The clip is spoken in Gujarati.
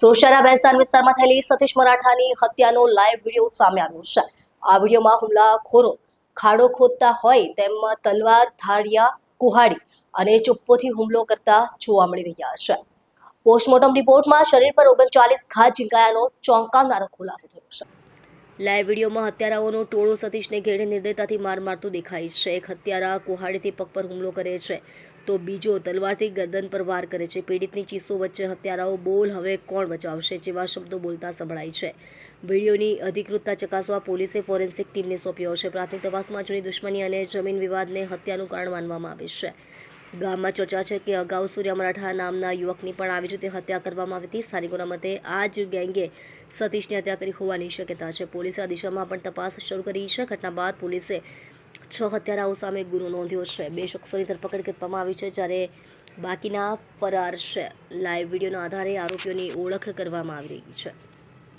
સોશિયાના બેસ્તાન વિસ્તારમાં થયેલી સતીશ મરાઠાની હત્યાનો લાઈવ વિડીયો સામે આવ્યો છે। આ વિડીયોમાં હુમલાખોરો ખાડો ખોદતા હોય તેમ તલવાર, ધારિયા, કુહાડી અને ચુપ્પોથી હુમલો કરતા જોવા મળી રહ્યા છે। પોસ્ટમોર્ટમ રિપોર્ટમાં શરીર પર 39 ઘા ઝીંકાયાનો ચોંકાવનારો ખુલાસો થયો છે। લાઈવ વિડીયોમાં હત્યારાઓનો ટોળો સતીશને ઘેરે નિર્દયતાથી માર મારતો દેખાય છે। એક હત્યારા કુહાડીથી પગ પર હુમલો કરે છે તો બીજો તલવારથી ગરદન પર વાર કરે છે। પીડિતની ચીસો વચ્ચે હત્યારાઓ બોલ હવે કોણ બચાવશે જેવા શબ્દો બોલતા સંભળાય છે। વિડીયોની અધિકૃતતા ચકાસવા પોલીસે ફોરેન્સિક ટીમને સોંપ્યો છે। પ્રાથમિક તપાસમાં જૂની દુશ્મની અને જમીન વિવાદને હત્યાનું કારણ માનવામાં આવે છે। ગામમાં ચર્ચા છે કે અગાઉ સૂર્યા મરાઠા નામના યુવકની પણ આવી રીતે હત્યા કરવામાં આવી હતી। સ્થાનિકોના મતે આ જ ગેંગે સતીશની હત્યા કરી હોવાની શક્યતા છે। પોલીસે આ દિશામાં પણ તપાસ શરૂ કરી છે। ઘટના બાદ પોલીસે 6 હત્યારાઓ સામે ગુનો નોંધ્યો છે। 2 શખ્સોની ધરપકડ કરવામાં આવી છે જ્યારે બાકીના ફરાર છે। લાઈવ વિડીયોના આધારે આરોપીઓની ઓળખ કરવામાં આવી રહી છે।